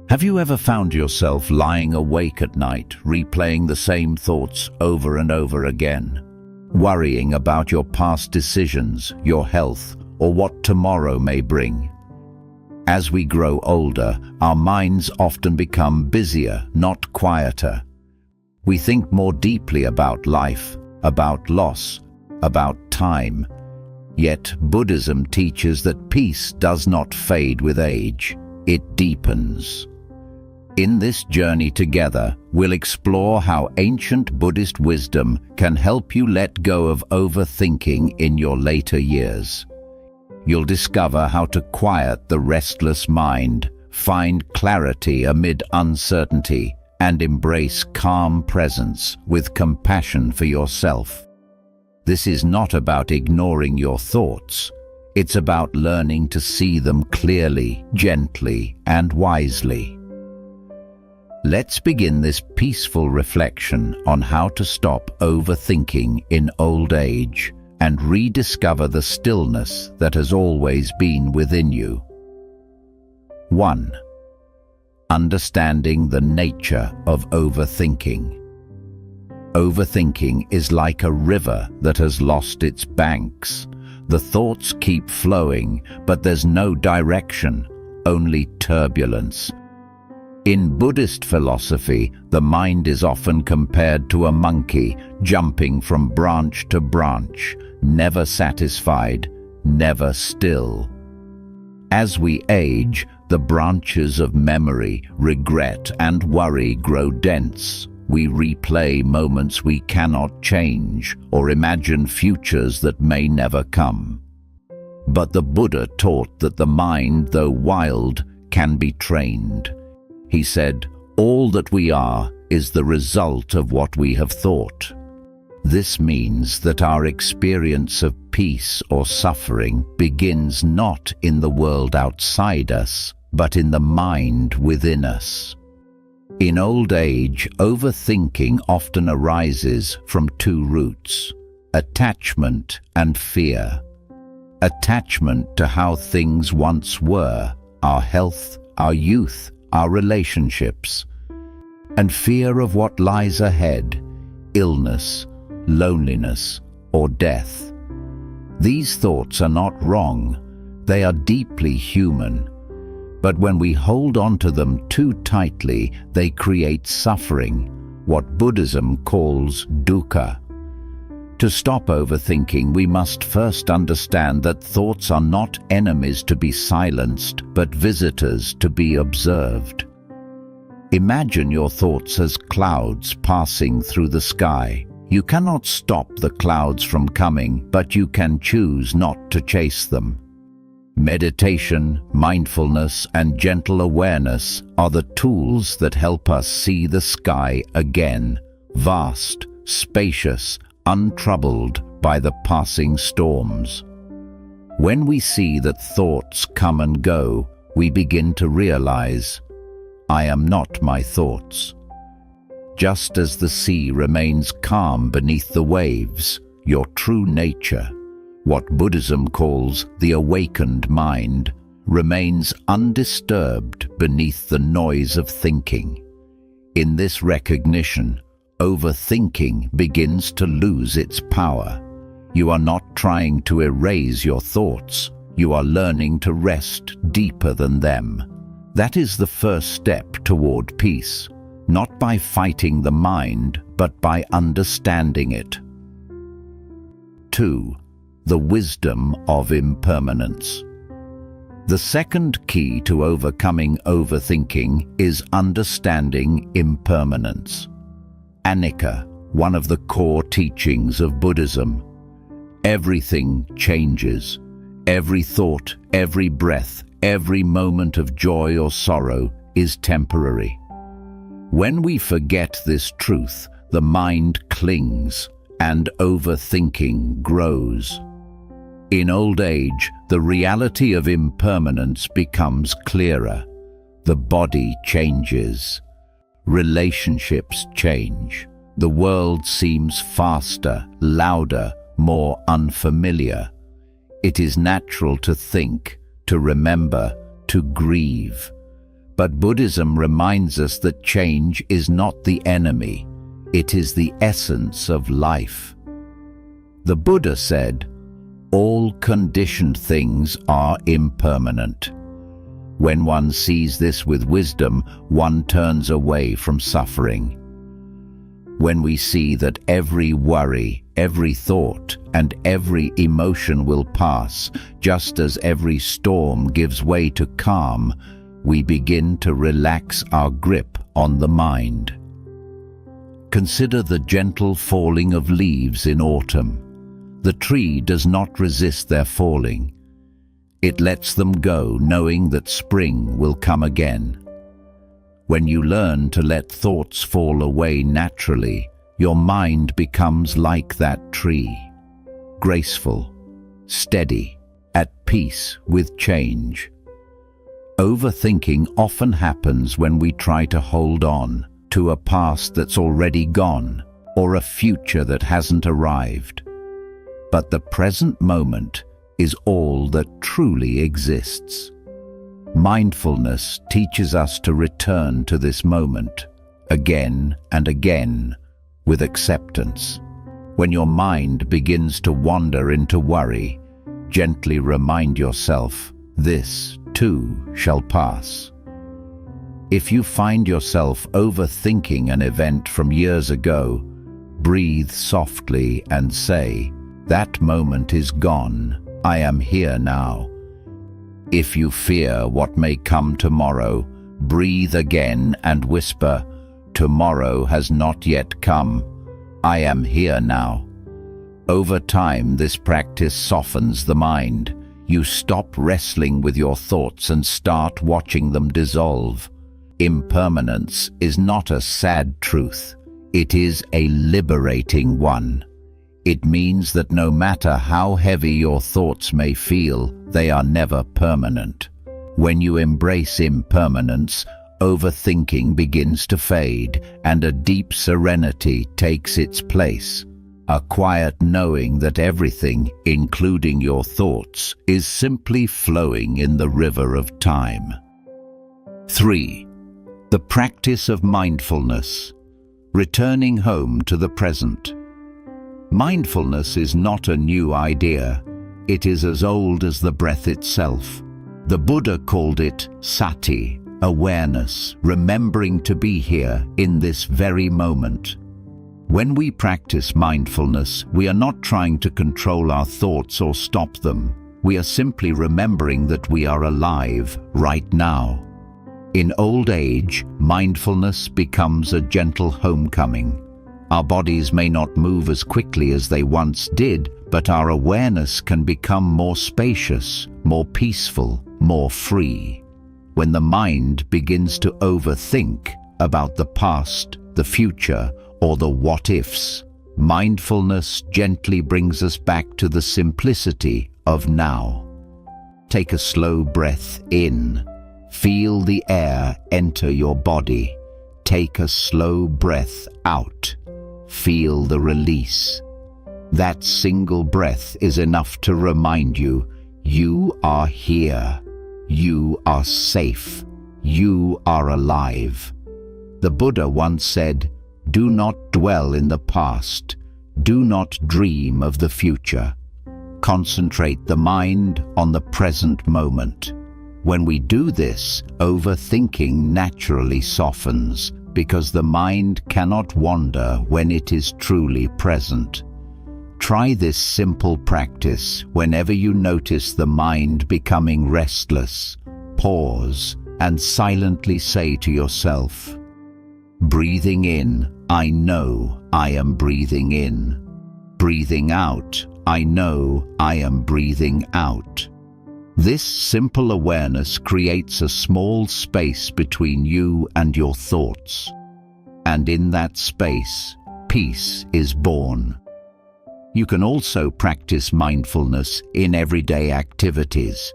Have you ever found yourself lying awake at night, replaying the same thoughts over and over again, worrying about your past decisions, your health, or what tomorrow may bring? As we grow older, our minds often become busier, not quieter. We think more deeply about life, about loss, about time. Yet Buddhism teaches that peace does not fade with age, it deepens. In this journey together, we'll explore how ancient Buddhist wisdom can help you let go of overthinking in your later years. You'll discover how to quiet the restless mind, find clarity amid uncertainty, and embrace calm presence with compassion for yourself. This is not about ignoring your thoughts. It's about learning to see them clearly, gently, and wisely. Let's begin this peaceful reflection on how to stop overthinking in old age and rediscover the stillness that has always been within you. 1. Understanding the nature of overthinking. Overthinking is like a river that has lost its banks. The thoughts keep flowing, but there's no direction, only turbulence. In Buddhist philosophy, the mind is often compared to a monkey jumping from branch to branch, never satisfied, never still. As we age, the branches of memory, regret, and worry grow dense. We replay moments we cannot change or imagine futures that may never come. But the Buddha taught that the mind, though wild, can be trained. He said, "All that we are is the result of what we have thought." This means that our experience of peace or suffering begins not in the world outside us, but in the mind within us. In old age, overthinking often arises from two roots: attachment and fear. Attachment to how things once were, our health, our youth, our relationships, and fear of what lies ahead, illness, loneliness, or death. These thoughts are not wrong, they are deeply human, but when we hold on to them too tightly, they create suffering, what Buddhism calls dukkha. To stop overthinking, we must first understand that thoughts are not enemies to be silenced, but visitors to be observed. Imagine your thoughts as clouds passing through the sky. You cannot stop the clouds from coming, but you can choose not to chase them. Meditation, mindfulness, and gentle awareness are the tools that help us see the sky again, vast, spacious, untroubled by the passing storms. When we see that thoughts come and go, we begin to realize, I am not my thoughts. Just as the sea remains calm beneath the waves, your true nature, what Buddhism calls the awakened mind, remains undisturbed beneath the noise of thinking. In this recognition, overthinking begins to lose its power. You are not trying to erase your thoughts. You are learning to rest deeper than them. That is the first step toward peace, not by fighting the mind, but by understanding it. 2. The wisdom of impermanence. The second key to overcoming overthinking is understanding impermanence. Anicca, one of the core teachings of Buddhism. Everything changes. Every thought, every breath, every moment of joy or sorrow is temporary. When we forget this truth, the mind clings and overthinking grows. In old age, the reality of impermanence becomes clearer. The body changes. Relationships change. The world seems faster, louder, more unfamiliar. It is natural to think, to remember, to grieve. But Buddhism reminds us that change is not the enemy, it is the essence of life. The Buddha said, "All conditioned things are impermanent." When one sees this with wisdom, one turns away from suffering. When we see that every worry, every thought, and every emotion will pass, just as every storm gives way to calm, we begin to relax our grip on the mind. Consider the gentle falling of leaves in autumn. The tree does not resist their falling. It lets them go, knowing that spring will come again. When you learn to let thoughts fall away naturally, your mind becomes like that tree, graceful, steady, at peace with change. Overthinking often happens when we try to hold on to a past that's already gone or a future that hasn't arrived. But the present moment is all that truly exists. Mindfulness teaches us to return to this moment again and again with acceptance. When your mind begins to wander into worry, gently remind yourself, this too shall pass. If you find yourself overthinking an event from years ago, breathe softly and say, "That moment is gone. I am here now." If you fear what may come tomorrow, breathe again and whisper, "Tomorrow has not yet come. I am here now." Over time, this practice softens the mind. You stop wrestling with your thoughts and start watching them dissolve. Impermanence is not a sad truth. It is a liberating one. It means that no matter how heavy your thoughts may feel, they are never permanent. When you embrace impermanence, overthinking begins to fade and a deep serenity takes its place. A quiet knowing that everything, including your thoughts, is simply flowing in the river of time. 3. The practice of mindfulness. Returning home to the present. Mindfulness is not a new idea. It is as old as the breath itself. The Buddha called it sati, awareness, remembering to be here in this very moment. When we practice mindfulness, we are not trying to control our thoughts or stop them. We are simply remembering that we are alive right now. In old age, mindfulness becomes a gentle homecoming. Our bodies may not move as quickly as they once did, but our awareness can become more spacious, more peaceful, more free. When the mind begins to overthink about the past, the future, or the what-ifs, mindfulness gently brings us back to the simplicity of now. Take a slow breath in. Feel the air enter your body. Take a slow breath out. Feel the release. That single breath is enough to remind you, you are here. You are safe. You are alive. The Buddha once said, "Do not dwell in the past. Do not dream of the future. Concentrate the mind on the present moment." When we do this, overthinking naturally softens, because the mind cannot wander when it is truly present. Try this simple practice whenever you notice the mind becoming restless. Pause and silently say to yourself, breathing in, I know I am breathing in. Breathing out, I know I am breathing out. This simple awareness creates a small space between you and your thoughts. And in that space, peace is born. You can also practice mindfulness in everyday activities.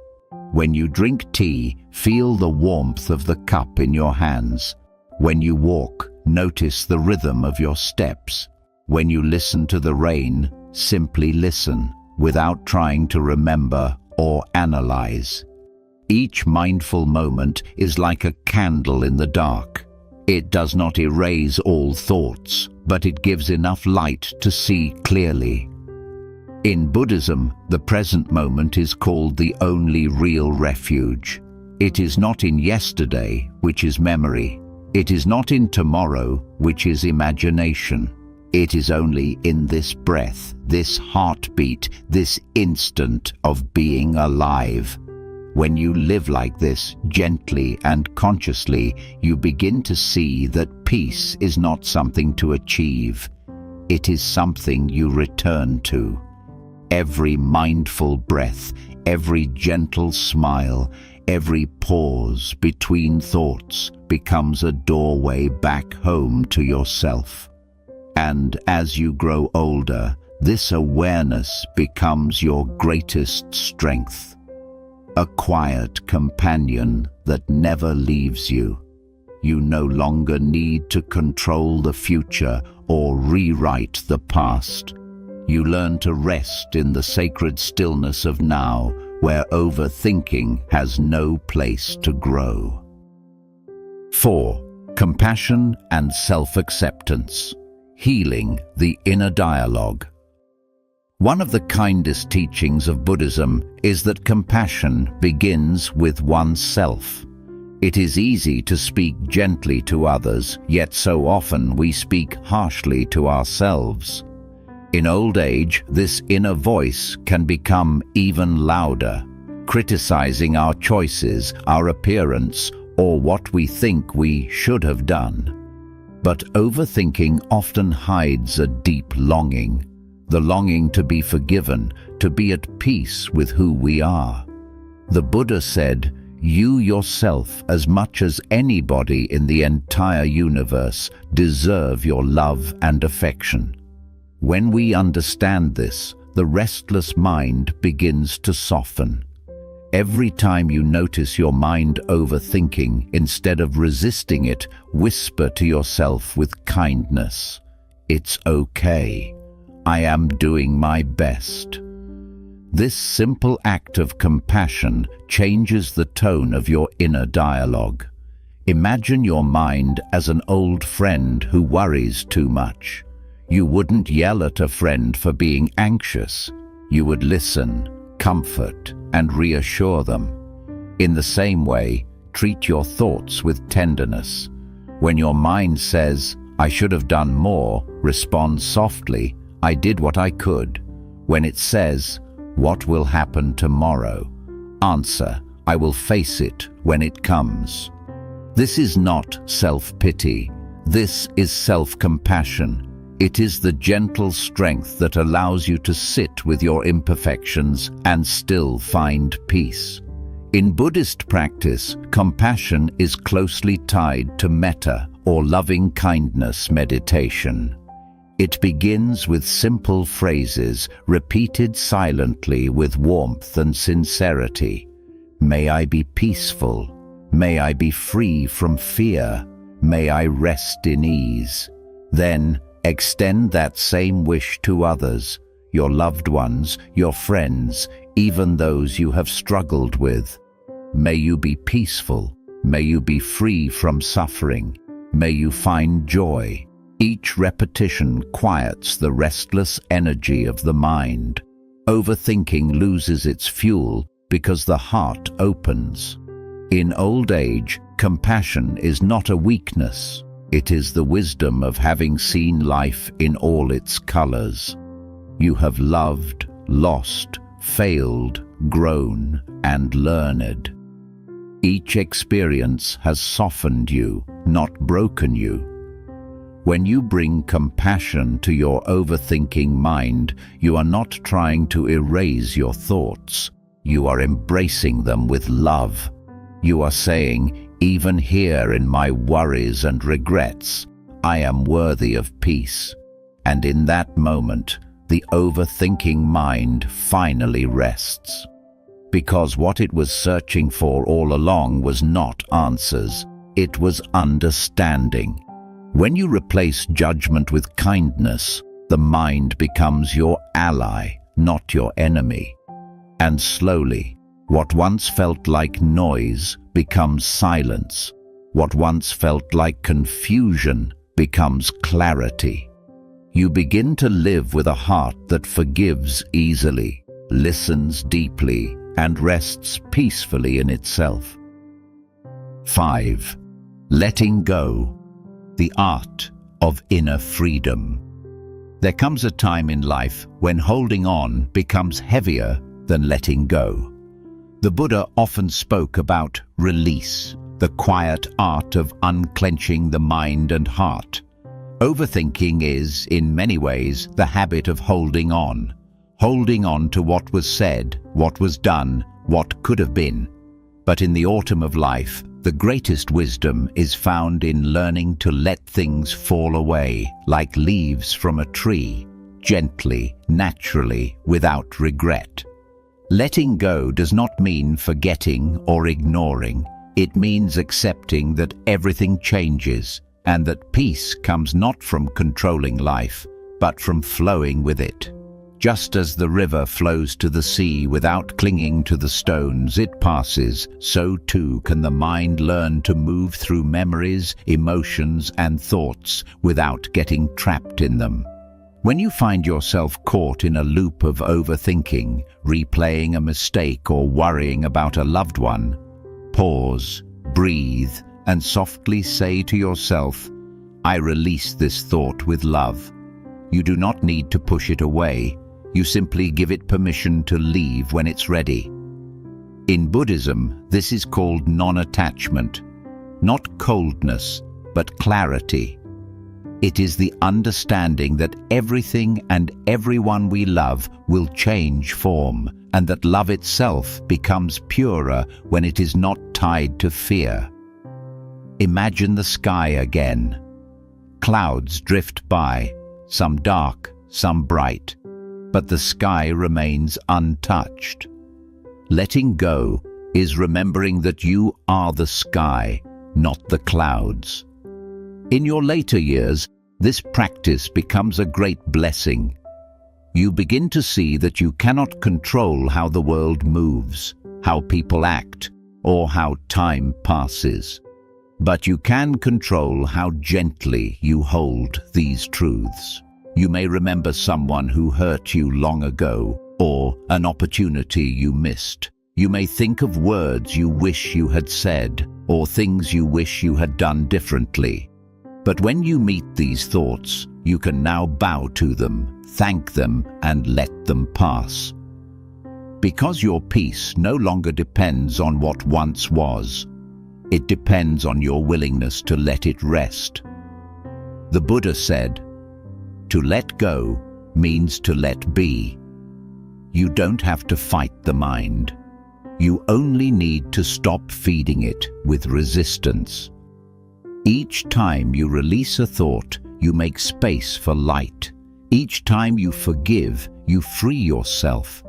When you drink tea, feel the warmth of the cup in your hands. When you walk, notice the rhythm of your steps. When you listen to the rain, simply listen, without trying to remember or analyze. Each mindful moment is like a candle in the dark. It does not erase all thoughts, but it gives enough light to see clearly. In Buddhism, the present moment is called the only real refuge. It is not in yesterday, which is memory. It is not in tomorrow, which is imagination. It is only in this breath, this heartbeat, this instant of being alive. When you live like this, gently and consciously, you begin to see that peace is not something to achieve. It is something you return to. Every mindful breath, every gentle smile, every pause between thoughts becomes a doorway back home to yourself. And as you grow older, this awareness becomes your greatest strength. A quiet companion that never leaves you. You no longer need to control the future or rewrite the past. You learn to rest in the sacred stillness of now, where overthinking has no place to grow. 4. Compassion and self-acceptance. Healing the inner dialogue. One of the kindest teachings of Buddhism is that compassion begins with oneself. It is easy to speak gently to others, yet so often we speak harshly to ourselves. In old age, this inner voice can become even louder, criticizing our choices, our appearance, or what we think we should have done. But overthinking often hides a deep longing, the longing to be forgiven, to be at peace with who we are. The Buddha said, "You yourself, as much as anybody in the entire universe, deserve your love and affection." When we understand this, the restless mind begins to soften. Every time you notice your mind overthinking, instead of resisting it, whisper to yourself with kindness, "It's okay. I am doing my best." This simple act of compassion changes the tone of your inner dialogue. Imagine your mind as an old friend who worries too much. You wouldn't yell at a friend for being anxious. You would listen, comfort, and reassure them. In the same way, treat your thoughts with tenderness. When your mind says, "I should have done more," respond softly, "I did what I could." When it says, "What will happen tomorrow?" answer, "I will face it when it comes." This is not self-pity. This is self-compassion. It is the gentle strength that allows you to sit with your imperfections and still find peace. In Buddhist practice, compassion is closely tied to metta, or loving kindness meditation. It begins with simple phrases repeated silently with warmth and sincerity. May I be peaceful. May I be free from fear. May I rest in ease. Then, extend that same wish to others, your loved ones, your friends, even those you have struggled with. May you be peaceful. May you be free from suffering. May you find joy. Each repetition quiets the restless energy of the mind. Overthinking loses its fuel because the heart opens. In old age, compassion is not a weakness. It is the wisdom of having seen life in all its colors. You have loved, lost, failed, grown, and learned. Each experience has softened you, not broken you. When you bring compassion to your overthinking mind, you are not trying to erase your thoughts. You are embracing them with love. You are saying, "Even here in my worries and regrets, I am worthy of peace." And in that moment, the overthinking mind finally rests. Because what it was searching for all along was not answers, it was understanding. When you replace judgment with kindness, the mind becomes your ally, not your enemy. And slowly, What once felt like noise becomes silence. What once felt like confusion becomes clarity. You begin to live with a heart that forgives easily, listens deeply, and rests peacefully in itself. 5. Letting go. The art of inner freedom. There comes a time in life when holding on becomes heavier than letting go. The Buddha often spoke about release, the quiet art of unclenching the mind and heart. Overthinking is, in many ways, the habit of holding on to what was said, what was done, what could have been. But in the autumn of life, the greatest wisdom is found in learning to let things fall away, like leaves from a tree, gently, naturally, without regret. Letting go does not mean forgetting or ignoring. It means accepting that everything changes and that peace comes not from controlling life, but from flowing with it. Just as the river flows to the sea without clinging to the stones it passes, so too can the mind learn to move through memories, emotions, and thoughts without getting trapped in them. When you find yourself caught in a loop of overthinking, replaying a mistake or worrying about a loved one, pause, breathe, and softly say to yourself, "I release this thought with love." You do not need to push it away. You simply give it permission to leave when it's ready. In Buddhism, this is called non-attachment, not coldness, but clarity. It is the understanding that everything and everyone we love will change form, and that love itself becomes purer when it is not tied to fear. Imagine the sky again. Clouds drift by, some dark, some bright, but the sky remains untouched. Letting go is remembering that you are the sky, not the clouds. In your later years, this practice becomes a great blessing. You begin to see that you cannot control how the world moves, how people act, or how time passes. But you can control how gently you hold these truths. You may remember someone who hurt you long ago, or an opportunity you missed. You may think of words you wish you had said, or things you wish you had done differently. But when you meet these thoughts, you can now bow to them, thank them, and let them pass. Because your peace no longer depends on what once was. It depends on your willingness to let it rest. The Buddha said, "To let go means to let be." You don't have to fight the mind. You only need to stop feeding it with resistance. Each time you release a thought, you make space for light. Each time you forgive, you free yourself.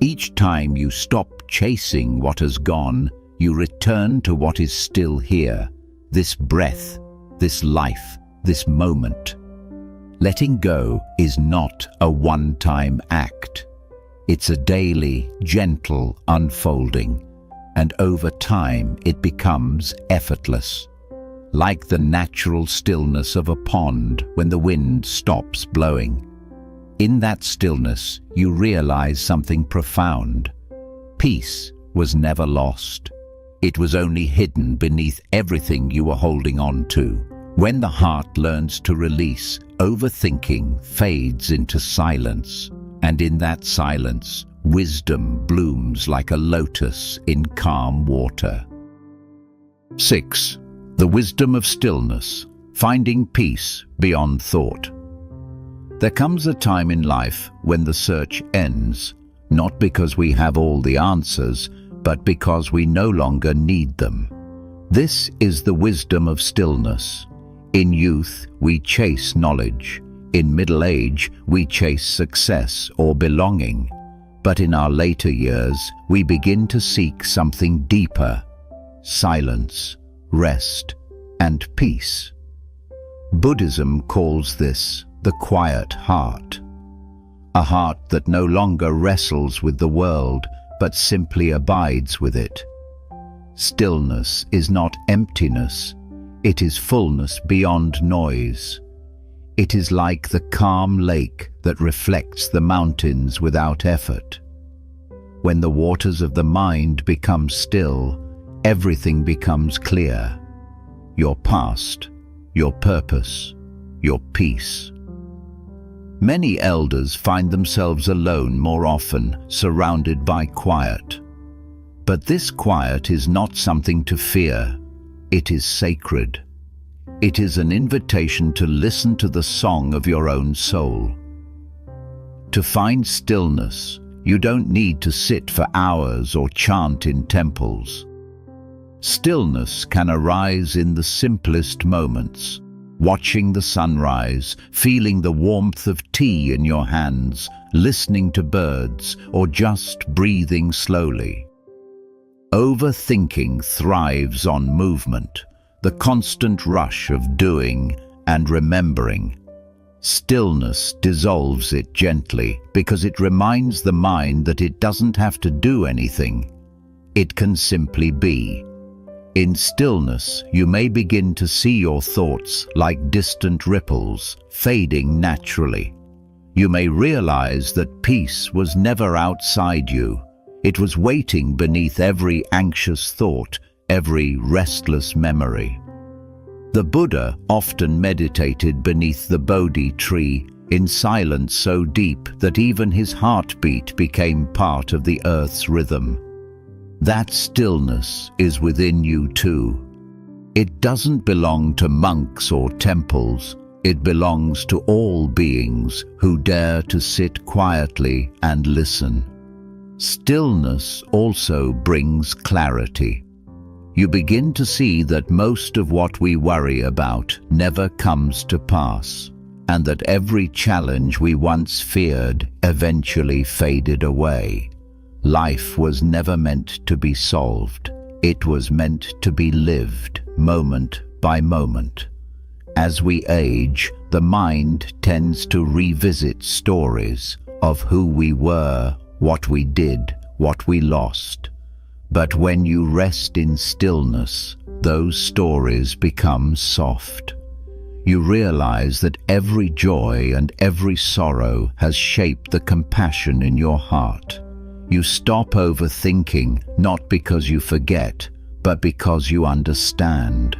Each time you stop chasing what has gone, you return to what is still here, this breath, this life, this moment. Letting go is not a one-time act. It's a daily, gentle unfolding, and over time it becomes effortless. Like the natural stillness of a pond when the wind stops blowing. In that stillness, you realize something profound. Peace was never lost. It was only hidden beneath everything you were holding on to. When the heart learns to release, overthinking fades into silence. And in that silence, wisdom blooms like a lotus in calm water. 6. The wisdom of stillness, finding peace beyond thought. There comes a time in life when the search ends, not because we have all the answers, but because we no longer need them. This is the wisdom of stillness. In youth, we chase knowledge. In middle age, we chase success or belonging. But in our later years, we begin to seek something deeper: silence, rest, and peace. Buddhism calls this the quiet heart. A heart that no longer wrestles with the world, but simply abides with it. Stillness is not emptiness, it is fullness beyond noise. It is like the calm lake that reflects the mountains without effort. When the waters of the mind become still, everything becomes clear. Your past, your purpose, your peace. Many elders find themselves alone more often, surrounded by quiet. But this quiet is not something to fear. It is sacred. It is an invitation to listen to the song of your own soul. To find stillness, you don't need to sit for hours or chant in temples. Stillness can arise in the simplest moments, watching the sunrise, feeling the warmth of tea in your hands, listening to birds, or just breathing slowly. Overthinking thrives on movement, the constant rush of doing and remembering. Stillness dissolves it gently because it reminds the mind that it doesn't have to do anything. It can simply be. In stillness, you may begin to see your thoughts like distant ripples, fading naturally. You may realize that peace was never outside you. It was waiting beneath every anxious thought, every restless memory. The Buddha often meditated beneath the Bodhi tree, in silence so deep that even his heartbeat became part of the earth's rhythm. That stillness is within you too. It doesn't belong to monks or temples. It belongs to all beings who dare to sit quietly and listen. Stillness also brings clarity. You begin to see that most of what we worry about never comes to pass, and that every challenge we once feared eventually faded away. Life was never meant to be solved. It was meant to be lived, moment by moment. As we age, the mind tends to revisit stories of who we were, what we did, what we lost. But when you rest in stillness, those stories become soft. You realize that every joy and every sorrow has shaped the compassion in your heart. You stop overthinking, not because you forget, but because you understand.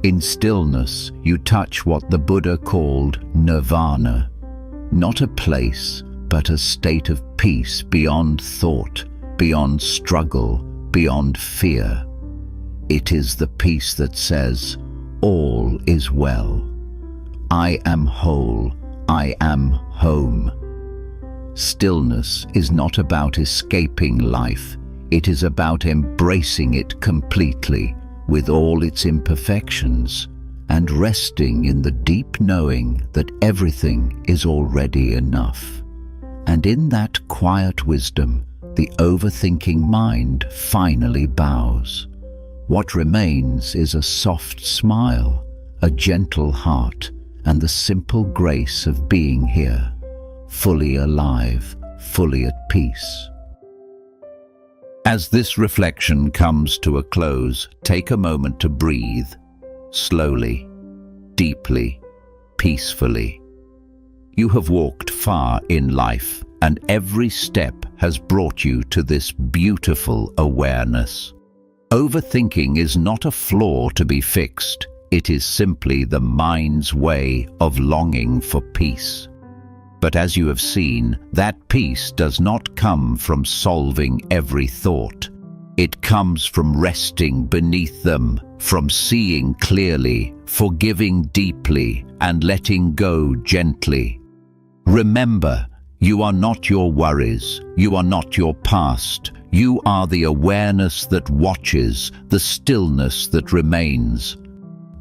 In stillness, you touch what the Buddha called nirvana. Not a place, but a state of peace beyond thought, beyond struggle, beyond fear. It is the peace that says, all is well. I am whole. I am home. Stillness is not about escaping life. It is about embracing it completely, with all its imperfections, and resting in the deep knowing that everything is already enough. And in that quiet wisdom, the overthinking mind finally bows. What remains is a soft smile, a gentle heart, and the simple grace of being here, fully alive, fully at peace. As this reflection comes to a close, take a moment to breathe, slowly, deeply, peacefully. You have walked far in life, and every step has brought you to this beautiful awareness. Overthinking is not a flaw to be fixed. It is simply the mind's way of longing for peace. But as you have seen, that peace does not come from solving every thought. It comes from resting beneath them, from seeing clearly, forgiving deeply, and letting go gently. Remember, you are not your worries. You are not your past. You are the awareness that watches, the stillness that remains.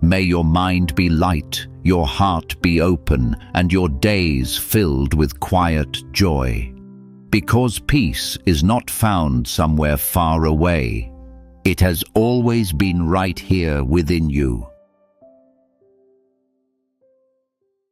May your mind be light, your heart be open, and your days filled with quiet joy. Because peace is not found somewhere far away. It has always been right here within you.